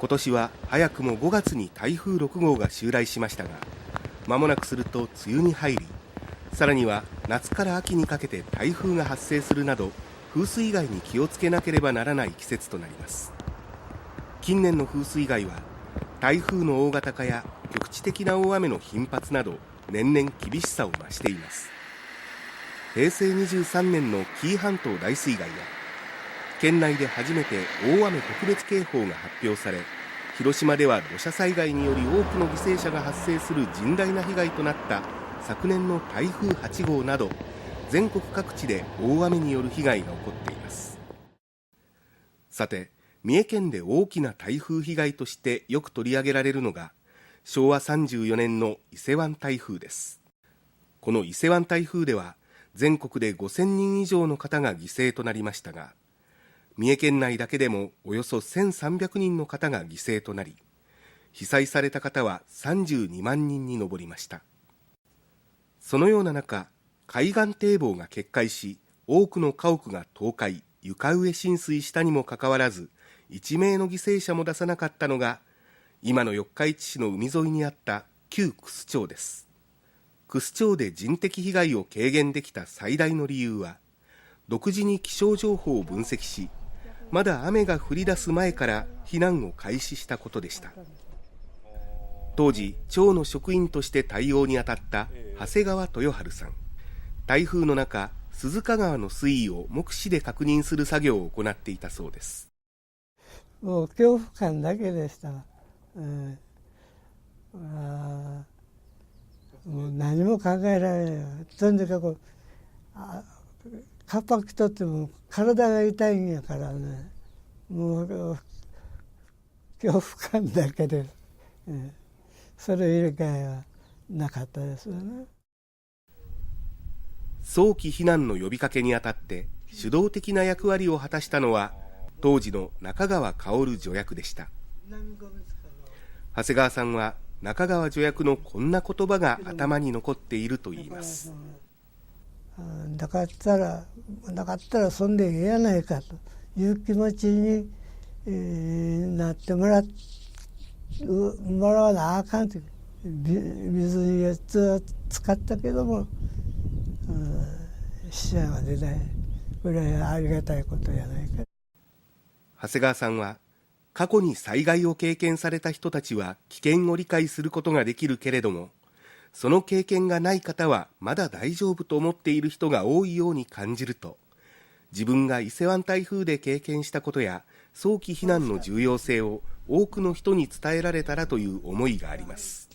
今年は早くも5月に台風6号が襲来しましたが、間もなくすると梅雨に入り、さらには夏から秋にかけて台風が発生するなど、風水害に気をつけなければならない季節となります。近年の風水害は台風の大型化や局地的な大雨の頻発など、年々厳しさを増しています。平成23年の紀伊半島大水害や県内で初めて大雨特別警報が発表され、広島では土砂災害により多くの犠牲者が発生する甚大な被害となった昨年の台風8号など、全国各地で大雨による被害が起こっています。さて、三重県で大きな台風被害としてよく取り上げられるのが昭和34年の伊勢湾台風です。この伊勢湾台風では全国で5000人以上の方が犠牲となりましたが、三重県内だけでもおよそ1300人の方が犠牲となり、被災された方は32万人に上りました。そのような中、海岸堤防が決壊し、多くの家屋が倒壊、床上浸水したにもかかわらず、1名の犠牲者も出さなかったのが、今の四日市市の海沿いにあった旧楠町です。楠町で人的被害を軽減できた最大の理由は、独自に気象情報を分析し、まだ雨が降り出す前から避難を開始したことでした。当時、町の職員として対応に当たった長谷川豊治さん、台風の中、鈴鹿川の水位を目視で確認する作業を行っていたそうです。もう恐怖感だけでした。もう何も考えられない。とにかくカッパ着とっても体が痛いんやからね、もう恐怖感だけで、それ以外はなかったですよね。早期避難の呼びかけにあたって主導的な役割を果たしたのは当時の中川薫助役でした。長谷川さんは中川助役のこんな言葉が頭に残っているといいます。なかったらそんでええやないかという気持ちに、なってもらわなあかんという。水に4つは使ったけども、死者が出ないぐらいありがたいことじゃないか。長谷川さんは、過去に災害を経験された人たちは危険を理解することができるけれども、その経験がない方はまだ大丈夫と思っている人が多いように感じると、自分が伊勢湾台風で経験したことや早期避難の重要性を多くの人に伝えられたらという思いがあります。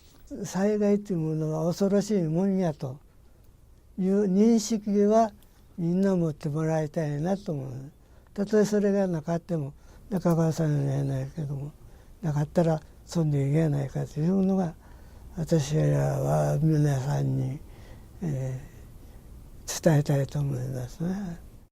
災害というものは恐ろしいもんやという認識はみんな持ってもらいたいなと思う。たとえそれがなかっても、中川さんのやないけども、なかったらそんでいけやないかというのが、私らは皆さんに、伝えたいと思いますね。